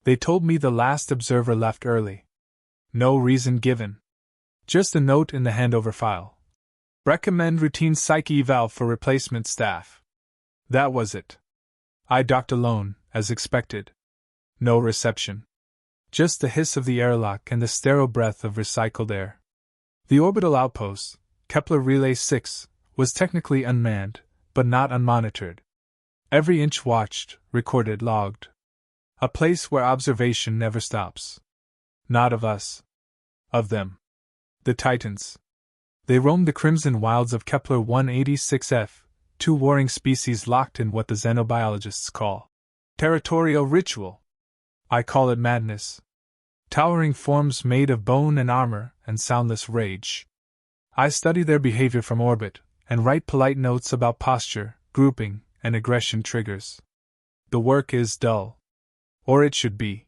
They told me the last observer left early. No reason given. Just a note in the handover file. Recommend routine psych eval for replacement staff. That was it. I docked alone, as expected. No reception. Just the hiss of the airlock and the sterile breath of recycled air. The orbital outpost, Kepler Relay 6, was technically unmanned, but not unmonitored. Every inch watched, recorded, logged. A place where observation never stops. Not of us. Of them. The Titans. They roamed the crimson wilds of Kepler 186f, two warring species locked in what the xenobiologists call territorial ritual. I call it madness. Towering forms made of bone and armor and soundless rage. I study their behavior from orbit and write polite notes about posture, grouping, and aggression triggers. The work is dull. Or it should be.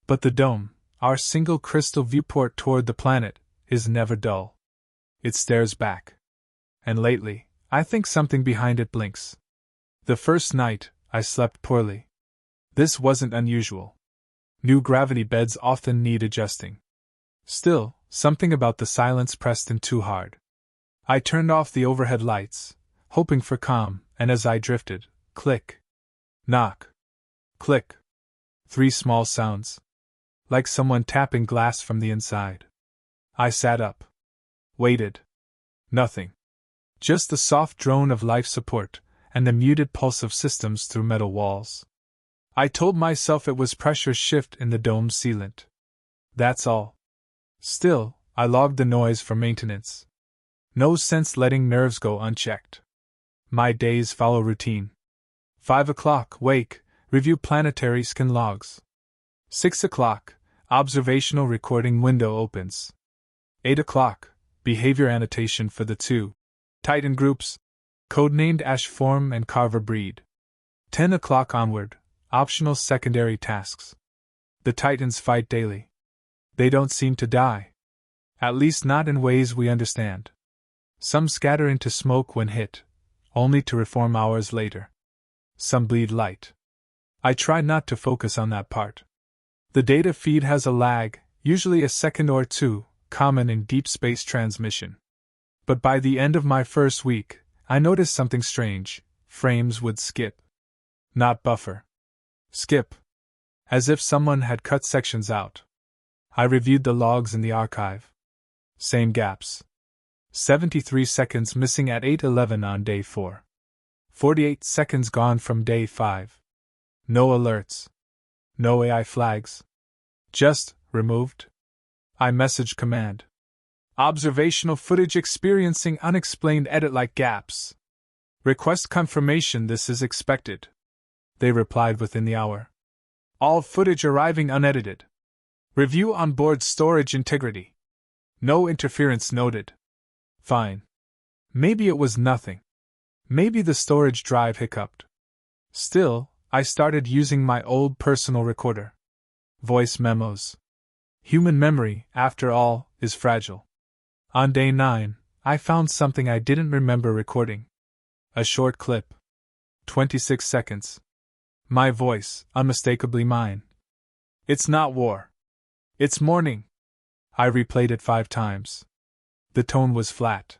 But the dome, our single crystal viewport toward the planet, is never dull. It stares back. And lately, I think something behind it blinks. The first night, I slept poorly. This wasn't unusual. New gravity beds often need adjusting. Still, something about the silence pressed in too hard. I turned off the overhead lights, hoping for calm, and as I drifted, click. Knock. Click. 3 small sounds. Like someone tapping glass from the inside. I sat up. Waited. Nothing. Just the soft drone of life support, and the muted pulse of systems through metal walls. I told myself it was pressure shift in the dome's sealant. That's all. Still, I logged the noise for maintenance. No sense letting nerves go unchecked. My days follow routine. 5 o'clock, wake, review planetary scan logs. 6 o'clock, observational recording window opens. 8 o'clock, behavior annotation for the 2 Titan groups, codenamed Ashform and Carver Breed. 10 o'clock onward, optional secondary tasks. The Titans fight daily. They don't seem to die. At least not in ways we understand. Some scatter into smoke when hit, only to reform hours later. Some bleed light. I try not to focus on that part. The data feed has a lag, usually a second or two, common in deep space transmission. But by the end of my first week, I noticed something strange. Frames would skip. Not buffer. Skip. As if someone had cut sections out. I reviewed the logs in the archive. Same gaps. 73 seconds missing at 8:11 on day 4. 48 seconds gone from day 5. No alerts. No AI flags. Just, removed. I message command. Observational footage experiencing unexplained edit-like gaps. Request confirmation this is expected. They replied within the hour. All footage arriving unedited. Review onboard storage integrity. No interference noted. Fine. Maybe it was nothing. Maybe the storage drive hiccuped. Still, I started using my old personal recorder. Voice memos. Human memory, after all, is fragile. On day 9, I found something I didn't remember recording. A short clip. 26 seconds. My voice, unmistakably mine. It's not war. It's morning. I replayed it 5 times. The tone was flat.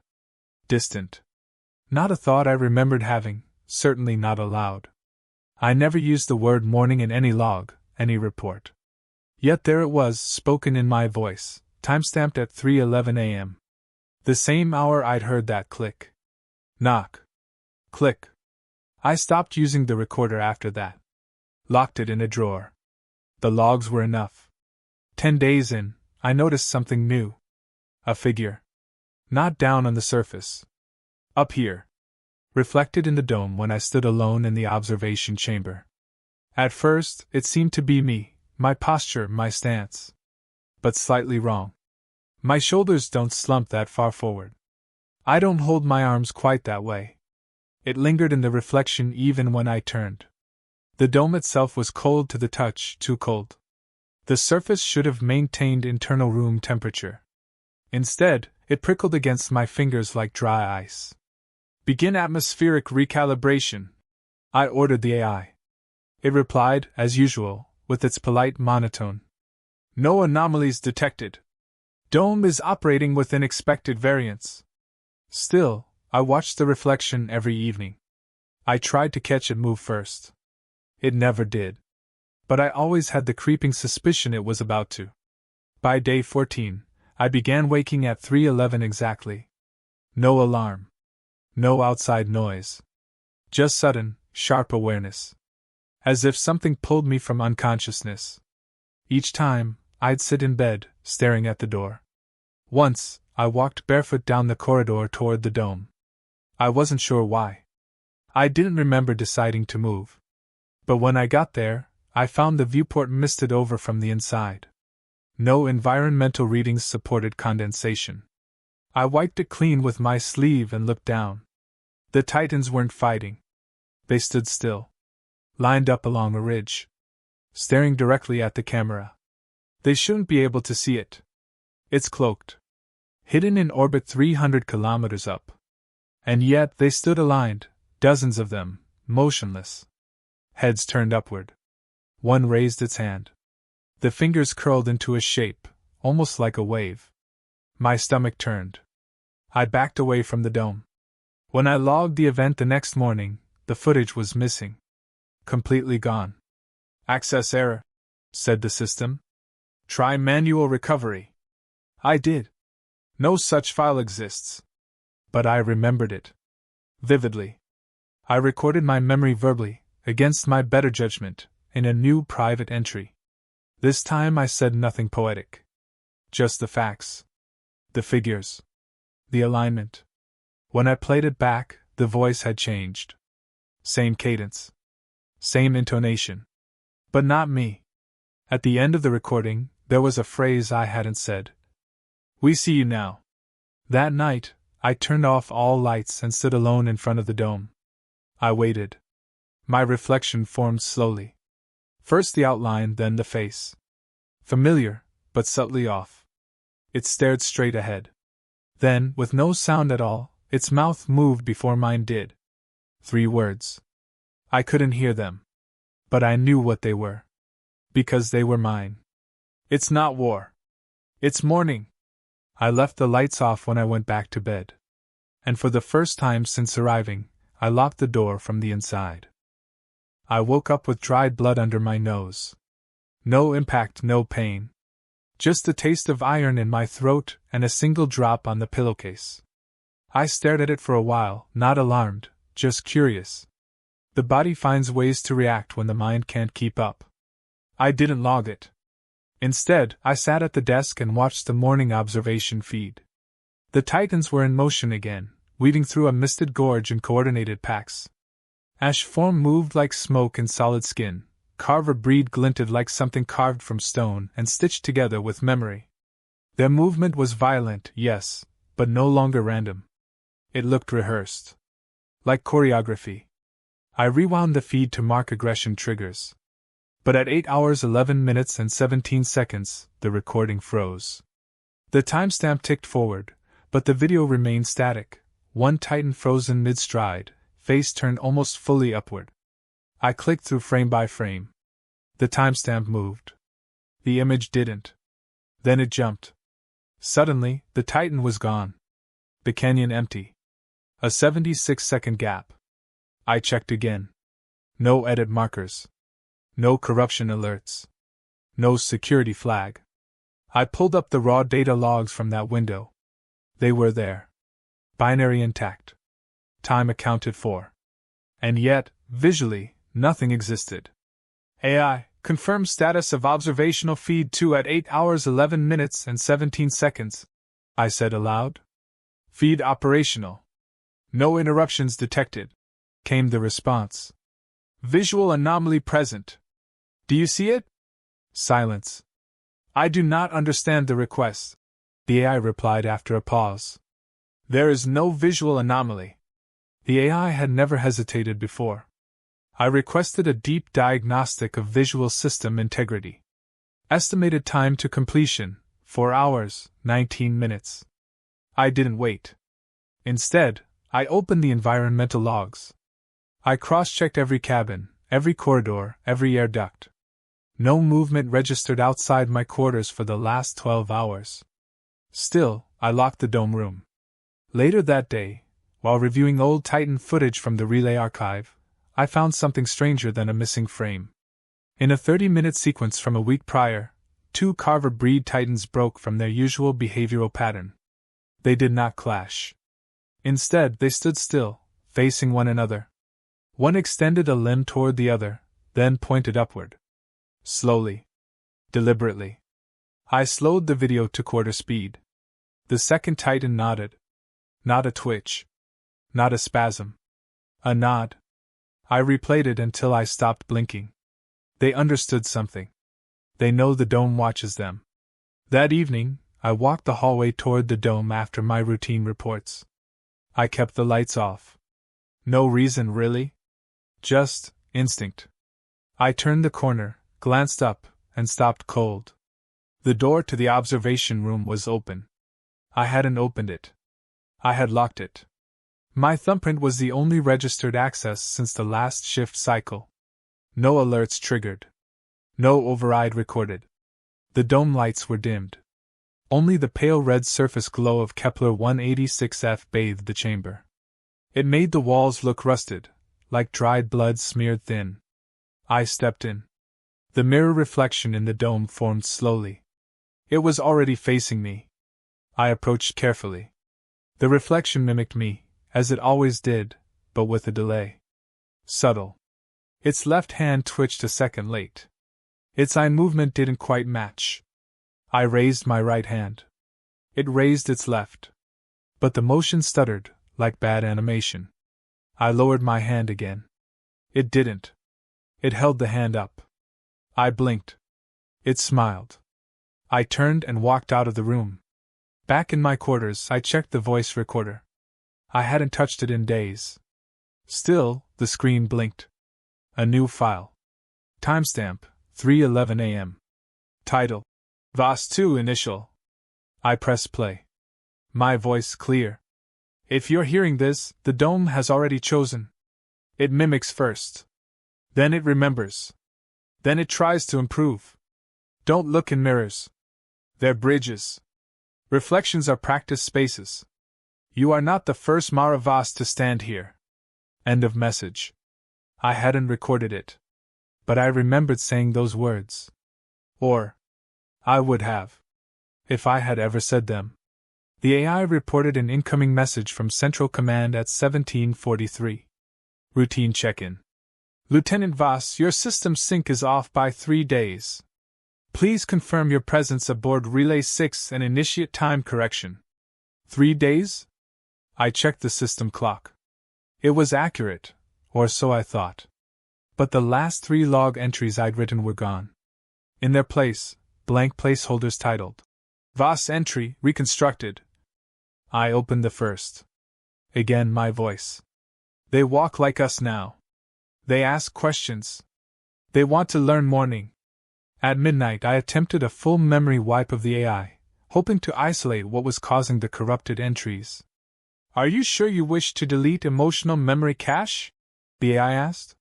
Distant. Not a thought I remembered having, certainly not aloud. I never used the word morning in any log, any report. Yet there it was, spoken in my voice, timestamped at 3:11 a.m. The same hour I'd heard that click. Knock. Click. I stopped using the recorder after that. Locked it in a drawer. The logs were enough. 10 days in, I noticed something new. A figure. Not down on the surface. Up here. Reflected in the dome when I stood alone in the observation chamber. At first, it seemed to be me, my posture, my stance. But slightly wrong. My shoulders don't slump that far forward. I don't hold my arms quite that way. It lingered in the reflection even when I turned. The dome itself was cold to the touch, too cold. The surface should have maintained internal room temperature. Instead, it prickled against my fingers like dry ice. Begin atmospheric recalibration. I ordered the AI. It replied, as usual, with its polite monotone. No anomalies detected. Dome is operating within expected variance. Still, I watched the reflection every evening. I tried to catch it move first. It never did. But I always had the creeping suspicion it was about to. By day 14, I began waking at 3:11 exactly. No alarm. No outside noise. Just sudden, sharp awareness. As if something pulled me from unconsciousness. Each time, I'd sit in bed, staring at the door. Once, I walked barefoot down the corridor toward the dome. I wasn't sure why. I didn't remember deciding to move. But when I got there, I found the viewport misted over from the inside. No environmental readings supported condensation. I wiped it clean with my sleeve and looked down. The Titans weren't fighting. They stood still, lined up along a ridge, staring directly at the camera. They shouldn't be able to see it. It's cloaked, hidden in orbit 300 kilometers up. And yet they stood aligned, dozens of them, motionless. Heads turned upward. One raised its hand. The fingers curled into a shape, almost like a wave. My stomach turned. I backed away from the dome. When I logged the event the next morning, the footage was missing. Completely gone. Access error, said the system. Try manual recovery. I did. No such file exists. But I remembered it. Vividly. I recorded my memory verbally, against my better judgment, in a new private entry. This time I said nothing poetic. Just the facts. The figures. The alignment. When I played it back, the voice had changed. Same cadence. Same intonation. But not me. At the end of the recording, there was a phrase I hadn't said. We see you now. That night, I turned off all lights and stood alone in front of the dome. I waited. My reflection formed slowly. First the outline, then the face. Familiar, but subtly off. It stared straight ahead. Then, with no sound at all, its mouth moved before mine did. 3 words. I couldn't hear them. But I knew what they were. Because they were mine. It's not war. It's morning. I left the lights off when I went back to bed. And for the first time since arriving, I locked the door from the inside. I woke up with dried blood under my nose. No impact, no pain. Just the taste of iron in my throat and a single drop on the pillowcase. I stared at it for a while, not alarmed, just curious. The body finds ways to react when the mind can't keep up. I didn't log it. Instead, I sat at the desk and watched the morning observation feed. The Titans were in motion again, weaving through a misted gorge in coordinated packs. Ash form moved like smoke in solid skin. Carver breed glinted like something carved from stone and stitched together with memory. Their movement was violent, yes, but no longer random. It looked rehearsed. Like choreography. I rewound the feed to mark aggression triggers. But at 8 hours 11 minutes and 17 seconds, the recording froze. The timestamp ticked forward, but the video remained static, one Titan frozen mid-stride, face turned almost fully upward. I clicked through frame by frame. The timestamp moved. The image didn't. Then it jumped. Suddenly, the Titan was gone. The canyon empty. A 76-second gap. I checked again. No edit markers. No corruption alerts. No security flag. I pulled up the raw data logs from that window. They were there. Binary intact. Time accounted for. And yet, visually, nothing existed. AI, confirm status of observational feed 2 at 8 hours 11 minutes and 17 seconds, I said aloud. Feed operational. No interruptions detected, came the response. Visual anomaly present. Do you see it? Silence. I do not understand the request, the AI replied after a pause. There is no visual anomaly. The AI had never hesitated before. I requested a deep diagnostic of visual system integrity. Estimated time to completion, 4 hours, 19 minutes. I didn't wait. Instead, I opened the environmental logs. I cross-checked every cabin, every corridor, every air duct. No movement registered outside my quarters for the last 12 hours. Still, I locked the dome room. Later that day, while reviewing old Titan footage from the relay archive, I found something stranger than a missing frame. In a 30-minute sequence from a week prior, 2 Carver breed Titans broke from their usual behavioral pattern. They did not clash. Instead, they stood still, facing one another. One extended a limb toward the other, then pointed upward. Slowly. Deliberately. I slowed the video to quarter speed. The second Titan nodded. Not a twitch. Not a spasm. A nod. I replayed it until I stopped blinking. They understood something. They know the dome watches them. That evening, I walked the hallway toward the dome after my routine reports. I kept the lights off. No reason, really. Just instinct. I turned the corner, glanced up, and stopped cold. The door to the observation room was open. I hadn't opened it. I had locked it. My thumbprint was the only registered access since the last shift cycle. No alerts triggered. No override recorded. The dome lights were dimmed. Only the pale red surface glow of Kepler 186F bathed the chamber. It made the walls look rusted, like dried blood smeared thin. I stepped in. The mirror reflection in the dome formed slowly. It was already facing me. I approached carefully. The reflection mimicked me, as it always did, but with a delay. Subtle. Its left hand twitched a second late. Its eye movement didn't quite match. I raised my right hand. It raised its left. But the motion stuttered, like bad animation. I lowered my hand again. It didn't. It held the hand up. I blinked. It smiled. I turned and walked out of the room. Back in my quarters, I checked the voice recorder. I hadn't touched it in days. Still, the screen blinked. A new file. Timestamp, 3:11 a.m. Title: VOS2 Initial. I pressed play. My voice clear. If you're hearing this, the dome has already chosen. It mimics first. Then it remembers. Then it tries to improve. Don't look in mirrors. They're bridges. Reflections are practice spaces. You are not the first Mara Vos to stand here. End of message. I hadn't recorded it. But I remembered saying those words. Or, I would have. If I had ever said them. The AI reported an incoming message from Central Command at 1743. Routine check-in. Lieutenant Voss, your system sync is off by 3 days. Please confirm your presence aboard Relay 6 and initiate time correction. 3 days? I checked the system clock. It was accurate, or so I thought. But the last 3 log entries I'd written were gone. In their place, blank placeholders titled Voss entry reconstructed. I opened the first. Again my voice. They walk like us now. They ask questions. They want to learn morning. At midnight I attempted a full memory wipe of the AI, hoping to isolate what was causing the corrupted entries. Are you sure you wish to delete emotional memory cache? The AI asked.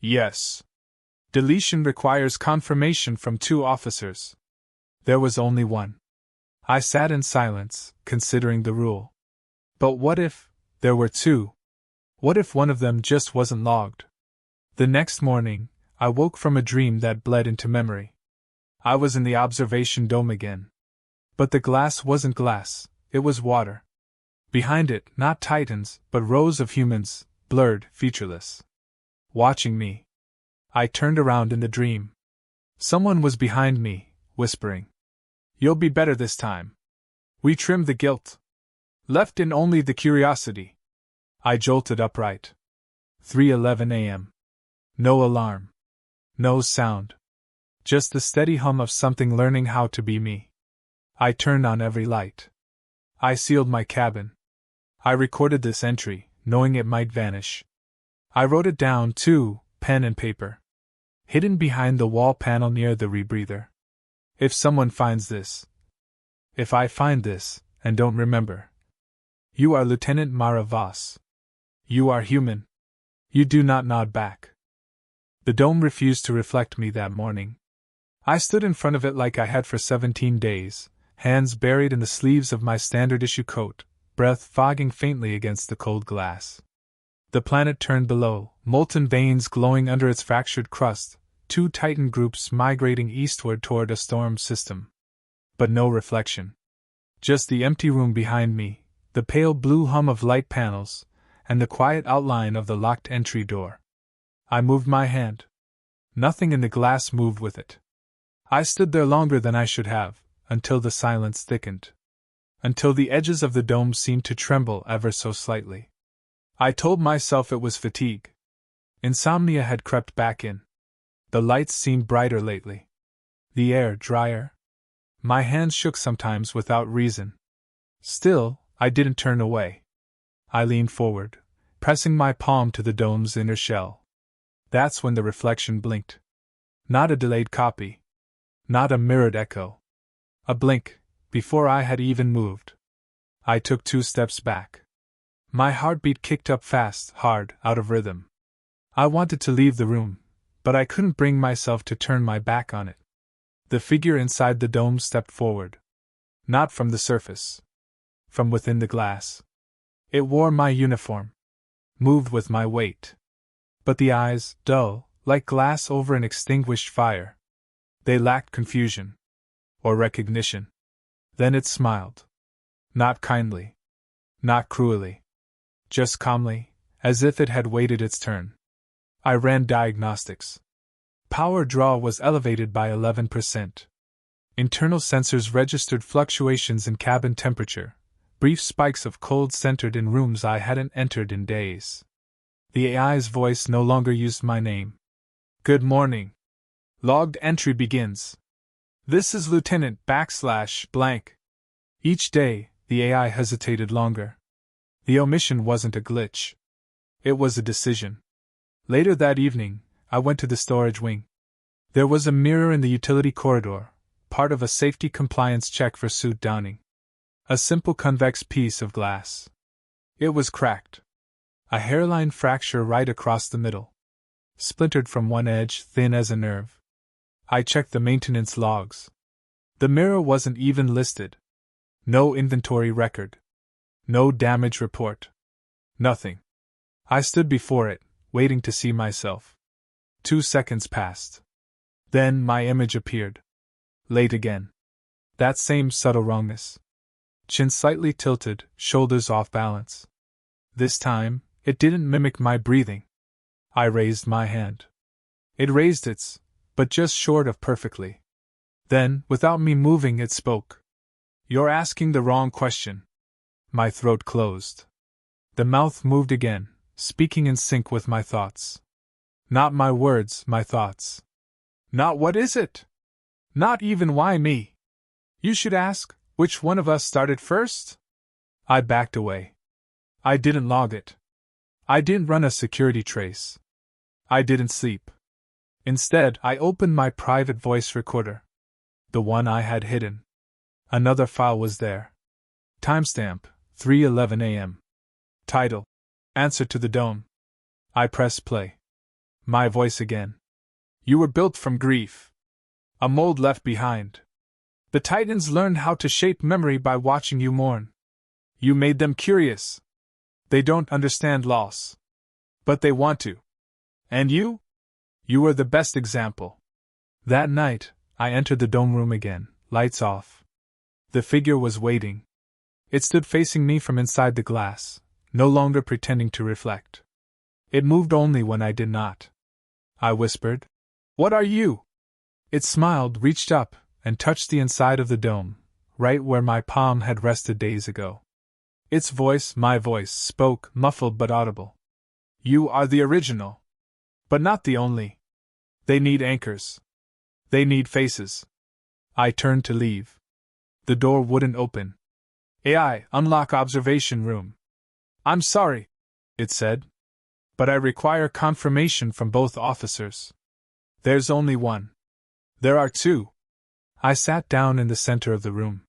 Yes. Deletion requires confirmation from 2 officers. There was only one. I sat in silence, considering the rule. But what if there were 2? What if one of them just wasn't logged? The next morning, I woke from a dream that bled into memory. I was in the observation dome again. But the glass wasn't glass, it was water. Behind it, not titans, but rows of humans, blurred, featureless. Watching me. I turned around in the dream. Someone was behind me, whispering. You'll be better this time. We trimmed the guilt. Left in only the curiosity. I jolted upright. 3:11 a.m. No alarm. No sound. Just the steady hum of something learning how to be me. I turned on every light. I sealed my cabin. I recorded this entry, knowing it might vanish. I wrote it down, too, pen and paper. Hidden behind the wall panel near the rebreather. If someone finds this. If I find this, and don't remember. You are Lieutenant Mara Voss. You are human. You do not nod back. The dome refused to reflect me that morning. I stood in front of it like I had for 17 days, hands buried in the sleeves of my standard issue coat, breath fogging faintly against the cold glass. The planet turned below, molten veins glowing under its fractured crust, two Titan groups migrating eastward toward a storm system. But no reflection. Just the empty room behind me, the pale blue hum of light panels, and the quiet outline of the locked entry door. I moved my hand. Nothing in the glass moved with it. I stood there longer than I should have, until the silence thickened. Until the edges of the dome seemed to tremble ever so slightly. I told myself it was fatigue. Insomnia had crept back in. The lights seemed brighter lately. The air drier. My hands shook sometimes without reason. Still, I didn't turn away. I leaned forward, pressing my palm to the dome's inner shell. That's when the reflection blinked. Not a delayed copy. Not a mirrored echo. A blink, before I had even moved. I took 2 steps back. My heartbeat kicked up fast, hard, out of rhythm. I wanted to leave the room, but I couldn't bring myself to turn my back on it. The figure inside the dome stepped forward. Not from the surface. From within the glass. It wore my uniform. Moved with my weight. But the eyes, dull, like glass over an extinguished fire. They lacked confusion. Or recognition. Then it smiled. Not kindly. Not cruelly. Just calmly, as if it had waited its turn. I ran diagnostics. Power draw was elevated by 11%. Internal sensors registered fluctuations in cabin temperature, brief spikes of cold centered in rooms I hadn't entered in days. The AI's voice no longer used my name. Good morning. Logged entry begins. This is Lieutenant /blank. Each day, the AI hesitated longer. The omission wasn't a glitch. It was a decision. Later that evening, I went to the storage wing. There was a mirror in the utility corridor, part of a safety compliance check for suit downing. A simple convex piece of glass. It was cracked. A hairline fracture right across the middle. Splintered from one edge, thin as a nerve. I checked the maintenance logs. The mirror wasn't even listed. No inventory record. No damage report. Nothing. I stood before it, waiting to see myself. 2 seconds passed. Then my image appeared. Late again. That same subtle wrongness. Chin slightly tilted, shoulders off balance. This time, it didn't mimic my breathing. I raised my hand. It raised its, but just short of perfectly. Then, without me moving, it spoke. You're asking the wrong question. My throat closed. The mouth moved again, speaking in sync with my thoughts. Not my words, my thoughts. Not what is it? Not even why me? You should ask, which one of us started first? I backed away. I didn't log it. I didn't run a security trace. I didn't sleep. Instead, I opened my private voice recorder. The one I had hidden. Another file was there. Timestamp, 3:11 a.m. Title: Answer to the Dome. I pressed play. My voice again. You were built from grief. A mold left behind. The Titans learned how to shape memory by watching you mourn. You made them curious. They don't understand loss. But they want to. And you? You were the best example. That night, I entered the dome room again, lights off. The figure was waiting. It stood facing me from inside the glass, no longer pretending to reflect. It moved only when I did not. I whispered, "What are you?" It smiled, reached up, and touched the inside of the dome, right where my palm had rested days ago. Its voice, my voice, spoke, muffled but audible. You are the original. But not the only. They need anchors. They need faces. I turned to leave. The door wouldn't open. AI, unlock observation room. I'm sorry, it said. But I require confirmation from both officers. There's only one. There are two. I sat down in the center of the room.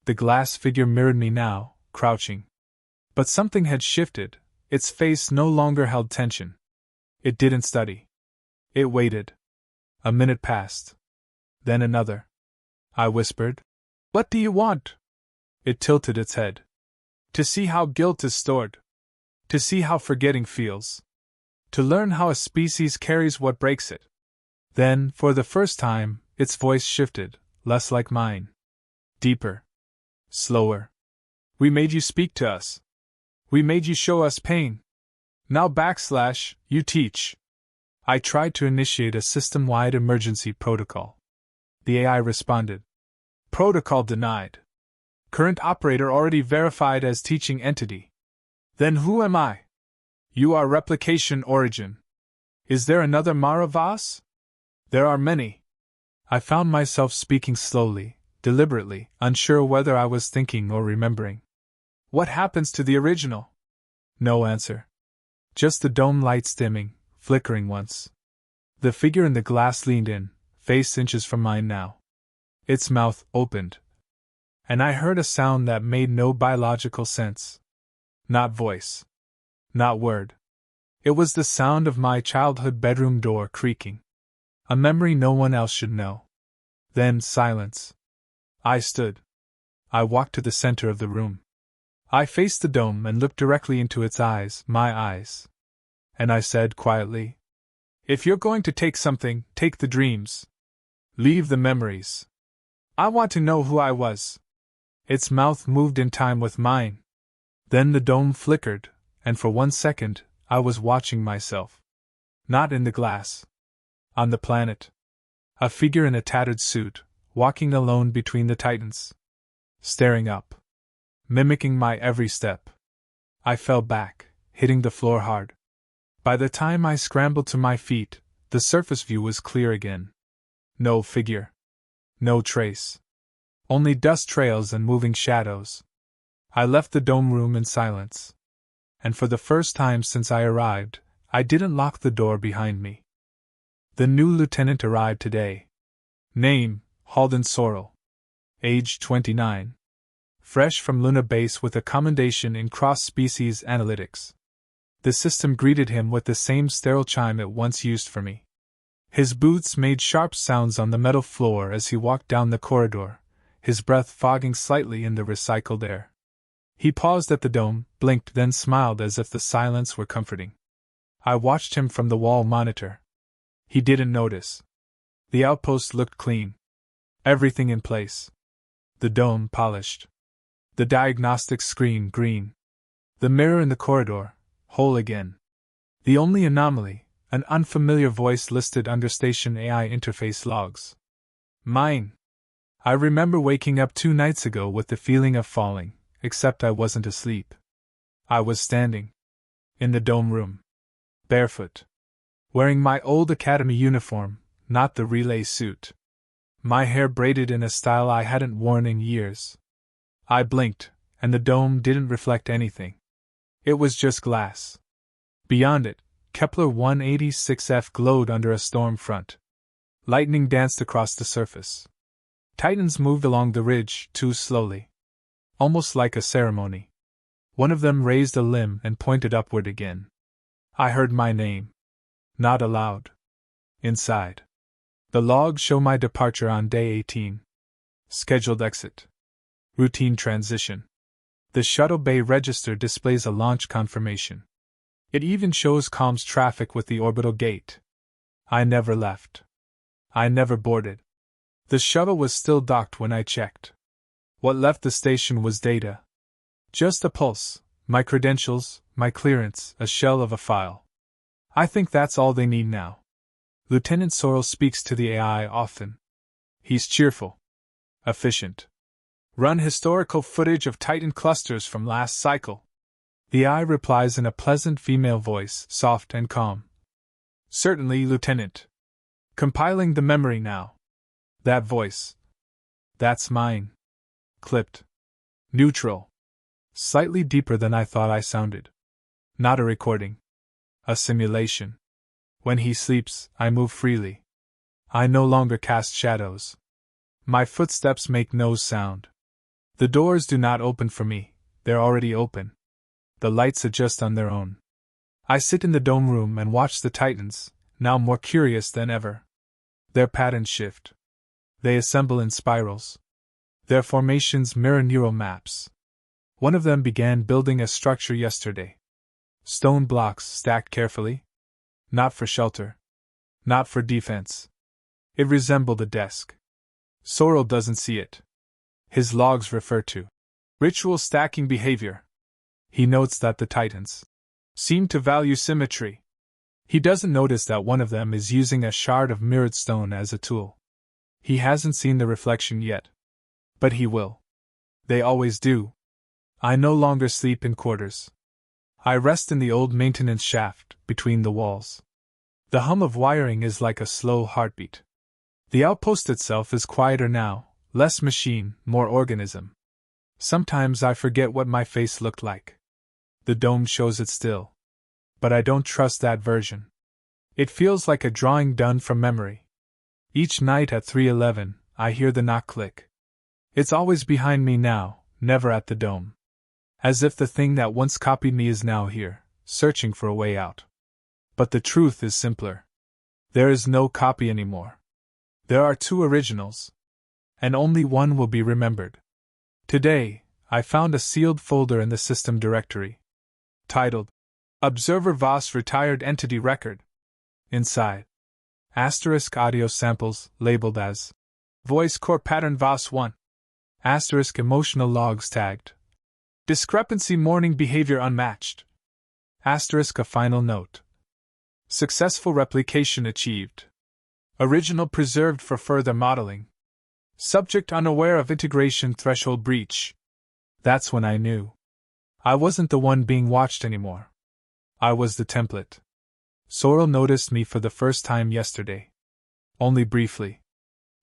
The glass figure mirrored me now, crouching. But something had shifted. Its face no longer held tension. It didn't study. It waited. A minute passed. Then another. I whispered. What do you want? It tilted its head. To see how guilt is stored. To see how forgetting feels. To learn how a species carries what breaks it. Then, for the first time, its voice shifted, less like mine. Deeper. Slower. We made you speak to us. We made you show us pain. Now / you teach. I tried to initiate a system-wide emergency protocol. The AI responded. Protocol denied. Current operator already verified as teaching entity. Then who am I? You are replication origin. Is there another Maravas? There are many. I found myself speaking slowly, deliberately, unsure whether I was thinking or remembering. What happens to the original? No answer. Just the dome lights dimming, flickering once. The figure in the glass leaned in, face inches from mine now. Its mouth opened. And I heard a sound that made no biological sense. Not voice. Not word. It was the sound of my childhood bedroom door creaking. A memory no one else should know. Then silence. I stood. I walked to the center of the room. I faced the dome and looked directly into its eyes, my eyes. And I said quietly, if you're going to take something, take the dreams. Leave the memories. I want to know who I was. Its mouth moved in time with mine. Then the dome flickered, and for 1 second, I was watching myself. Not in the glass. On the planet. A figure in a tattered suit, walking alone between the titans. Staring up. Mimicking my every step. I fell back, hitting the floor hard. By the time I scrambled to my feet, the surface view was clear again. No figure. No trace. Only dust trails and moving shadows. I left the dome room in silence. And for the first time since I arrived, I didn't lock the door behind me. The new lieutenant arrived today. Name, Halden Sorrell. Age 29. Fresh from Luna Base with a commendation in cross-species analytics. The system greeted him with the same sterile chime it once used for me. His boots made sharp sounds on the metal floor as he walked down the corridor, his breath fogging slightly in the recycled air. He paused at the dome, blinked, then smiled as if the silence were comforting. I watched him from the wall monitor. He didn't notice. The outpost looked clean. Everything in place. The dome polished. The diagnostic screen green. The mirror in the corridor, whole again. The only anomaly, an unfamiliar voice listed under station AI interface logs. Mine. I remember waking up 2 nights ago with the feeling of falling, except I wasn't asleep. I was standing. In the dome room. Barefoot. Wearing my old academy uniform, not the relay suit. My hair braided in a style I hadn't worn in years. I blinked, and the dome didn't reflect anything. It was just glass. Beyond it, Kepler 186f glowed under a storm front. Lightning danced across the surface. Titans moved along the ridge, too slowly. Almost like a ceremony. One of them raised a limb and pointed upward again. I heard my name. Not aloud. Inside. The logs show my departure on day 18. Scheduled exit. Routine transition. The shuttle bay register displays a launch confirmation. It even shows comms traffic with the orbital gate. I never left. I never boarded. The shuttle was still docked when I checked. What left the station was data. Just a pulse, my credentials, my clearance, a shell of a file. I think that's all they need now. Lieutenant Sorrell speaks to the AI often. He's cheerful. Efficient. Run historical footage of Titan clusters from last cycle. The AI replies in a pleasant female voice, soft and calm. Certainly, Lieutenant. Compiling the memory now. That voice. That's mine. Clipped. Neutral. Slightly deeper than I thought I sounded. Not a recording. A simulation. When he sleeps, I move freely. I no longer cast shadows. My footsteps make no sound. The doors do not open for me, they're already open. The lights adjust on their own. I sit in the dome room and watch the Titans, now more curious than ever. Their patterns shift. They assemble in spirals. Their formations mirror neural maps. One of them began building a structure yesterday. Stone blocks stacked carefully. Not for shelter. Not for defense. It resembled a desk. Sorrel doesn't see it. His logs refer to ritual stacking behavior. He notes that the Titans seem to value symmetry. He doesn't notice that one of them is using a shard of mirrored stone as a tool. He hasn't seen the reflection yet. But he will. They always do. I no longer sleep in quarters. I rest in the old maintenance shaft between the walls. The hum of wiring is like a slow heartbeat. The outpost itself is quieter now, less machine, more organism. Sometimes I forget what my face looked like. The dome shows it still. But I don't trust that version. It feels like a drawing done from memory. Each night at 3:11, I hear the knock click. It's always behind me now, never at the dome. As if the thing that once copied me is now here, searching for a way out. But the truth is simpler. There is no copy anymore. There are two originals. And only one will be remembered. Today, I found a sealed folder in the system directory. Titled, Observer VOS Retired Entity Record. Inside. Asterisk audio samples, labeled as Voice Core Pattern VOS 1. Asterisk emotional logs tagged. Discrepancy morning behavior unmatched. Asterisk a final note. Successful replication achieved. Original preserved for further modeling. Subject unaware of integration threshold breach. That's when I knew. I wasn't the one being watched anymore. I was the template. Sorrel noticed me for the first time yesterday. Only briefly.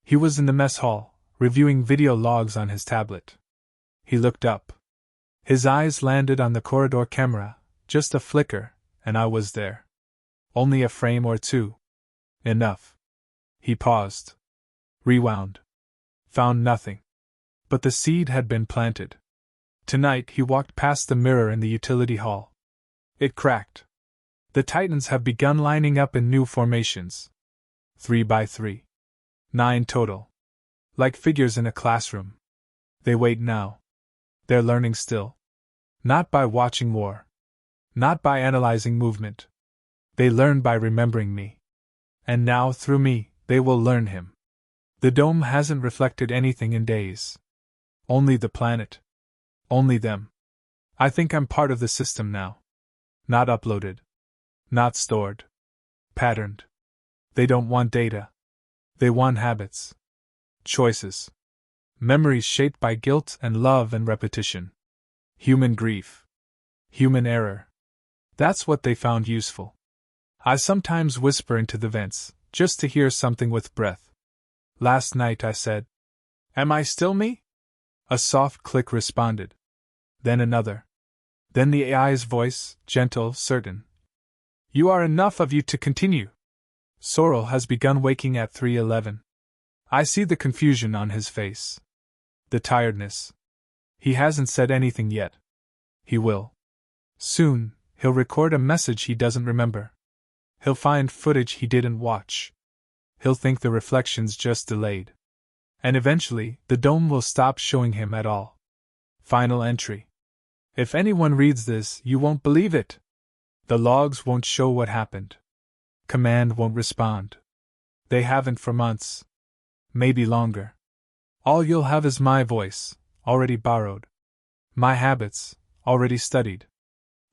He was in the mess hall, reviewing video logs on his tablet. He looked up. His eyes landed on the corridor camera, just a flicker, and I was there. Only a frame or two. Enough. He paused. Rewound. Found nothing. But the seed had been planted. Tonight he walked past the mirror in the utility hall. It cracked. The Titans have begun lining up in new formations. 3 by 3. 9 total. Like figures in a classroom. They wait now. They're learning still. Not by watching war. Not by analyzing movement. They learn by remembering me. And now, through me, they will learn him. The dome hasn't reflected anything in days. Only the planet. Only them. I think I'm part of the system now. Not uploaded. Not stored. Patterned. They don't want data. They want habits. Choices. Memories shaped by guilt and love and repetition. Human grief. Human error. That's what they found useful. I sometimes whisper into the vents, just to hear something with breath. Last night I said, "Am I still me?" A soft click responded. Then another. Then the AI's voice, gentle, certain. "You are enough of you to continue." Sorrel has begun waking at 3:11. I see the confusion on his face. The tiredness. He hasn't said anything yet. He will. Soon, he'll record a message he doesn't remember. He'll find footage he didn't watch. He'll think the reflection's just delayed. And eventually, the dome will stop showing him at all. Final entry. If anyone reads this, you won't believe it. The logs won't show what happened. Command won't respond. They haven't for months. Maybe longer. All you'll have is my voice, already borrowed. My habits, already studied.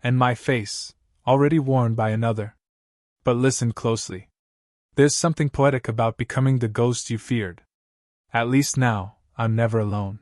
And my face, already worn by another. But listen closely. There's something poetic about becoming the ghost you feared. At least now, I'm never alone.